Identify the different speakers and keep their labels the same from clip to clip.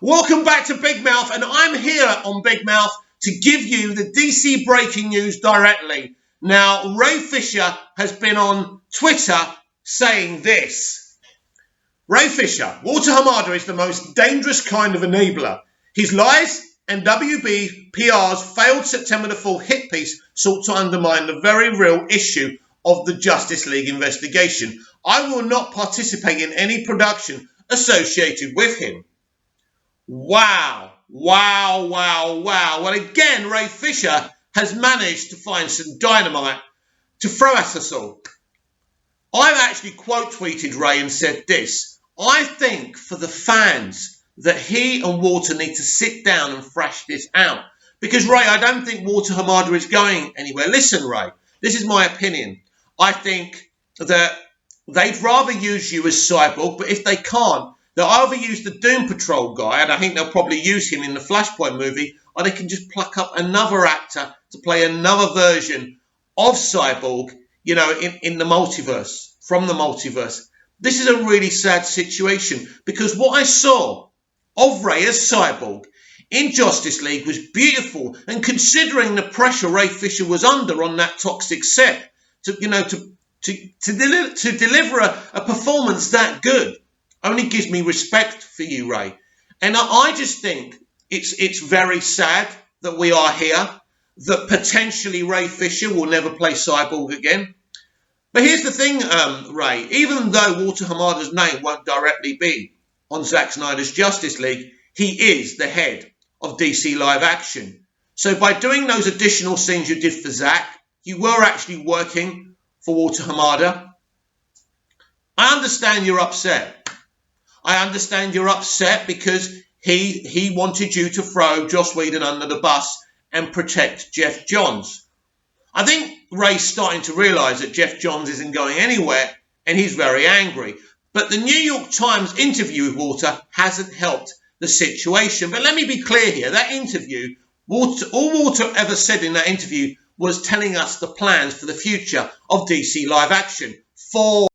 Speaker 1: Welcome back to Big Mouth, and I'm here on Big Mouth to give you the DC breaking news directly. Now, Ray Fisher has been on Twitter saying this. Ray Fisher, Walter Hamada is the most dangerous kind of enabler. His lies and WBPR's failed September the 4th hit piece sought to undermine the very real issue of the Justice League investigation. I will not participate in any production associated with him. Wow. Well, again, Ray Fisher has managed to find some dynamite to throw at us all. I've actually quote tweeted Ray and said this. I think for the fans that he and Walter need to sit down and thrash this out. Because, Ray, I don't think Walter Hamada is going anywhere. Listen, Ray, this is my opinion. I think that they'd rather use you as Cyborg, but if they can't, they'll either use the Doom Patrol guy, and I think they'll probably use him in the Flashpoint movie, or they can just pluck up another actor to play another version of Cyborg, you know, in the multiverse, from the multiverse. This is a really sad situation, because what I saw of Ray as Cyborg in Justice League was beautiful, and considering the pressure Ray Fisher was under on that toxic set, to deliver a performance that good, only gives me respect for you, Ray. And I just think it's very sad that we are here, that potentially Ray Fisher will never play Cyborg again. But here's the thing, Ray. Even though Walter Hamada's name won't directly be on Zack Snyder's Justice League, he is the head of DC Live Action. So by doing those additional scenes you did for Zack, you were actually working for Walter Hamada. I understand you're upset. I understand you're upset because he wanted you to throw Joss Whedon under the bus and protect Jeff Johns. I think Ray's starting to realise that Jeff Johns isn't going anywhere, and he's very angry. But the New York Times interview with Walter hasn't helped the situation. But let me be clear here. That interview, all Walter ever said in that interview was telling us the plans for the future of DC Live Action. Four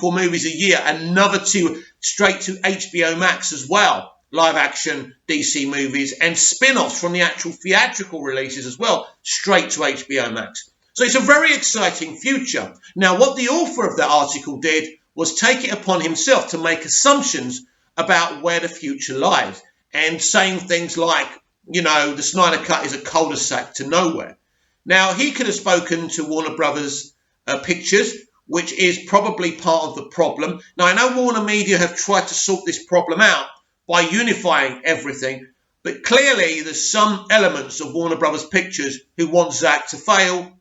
Speaker 1: movies a year, another 2 straight to HBO Max as well. Live action DC movies and spin-offs from the actual theatrical releases as well, straight to HBO Max. So it's a very exciting future. Now, what the author of that article did was take it upon himself to make assumptions about where the future lies, and saying things like, you know, the Snyder Cut is a cul-de-sac to nowhere. Now, he could have spoken to Warner Brothers Pictures, which is probably part of the problem. Now, I know Warner Media have tried to sort this problem out by unifying everything, but clearly there's some elements of Warner Brothers Pictures who want Zack to fail,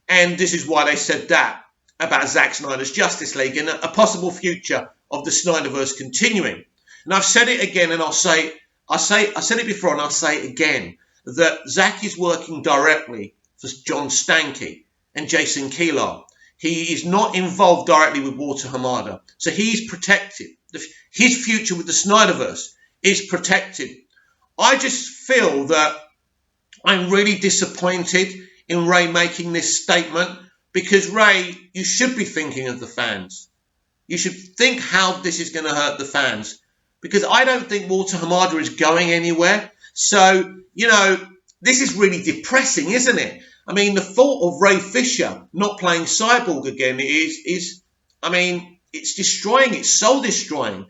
Speaker 1: and this is why they said that about Zack Snyder's Justice League and a possible future of the Snyderverse continuing. And I've said it again, and I said it before, and I'll say it again, that Zack is working directly for John Stankey and Jason Kilar. He is not involved directly with Walter Hamada, so he's protected. His future with the Snyderverse is protected. I just feel that I'm really disappointed in Ray making this statement, because, Ray, you should be thinking of the fans. You should think how this is going to hurt the fans, because I don't think Walter Hamada is going anywhere. So, you know, this is really depressing, isn't it? I mean, the thought of Ray Fisher not playing Cyborg again is I mean, it's destroying, it's soul destroying.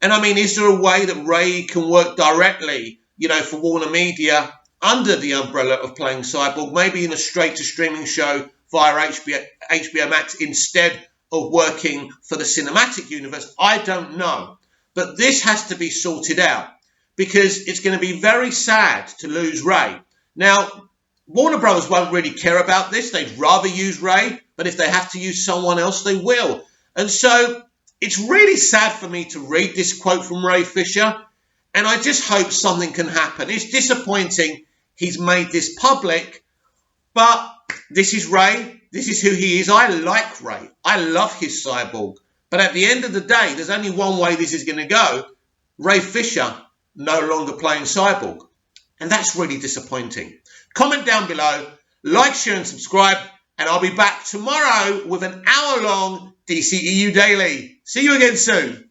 Speaker 1: And I mean, is there a way that Ray can work directly, you know, for Warner Media under the umbrella of playing Cyborg, maybe in a straight to streaming show via HBO Max instead of working for the cinematic universe? I don't know. But this has to be sorted out, because it's going to be very sad to lose Ray. Now, Warner Brothers won't really care about this. They'd rather use Ray, but if they have to use someone else, they will. And so it's really sad for me to read this quote from Ray Fisher, and I just hope something can happen. It's disappointing he's made this public, but this is Ray. This is who he is. I like Ray. I love his Cyborg. But at the end of the day, there's only one way this is going to go. Ray Fisher no longer playing Cyborg. And that's really disappointing. Comment down below, like, share and subscribe, and I'll be back tomorrow with an hour-long DCEU Daily. See you again soon.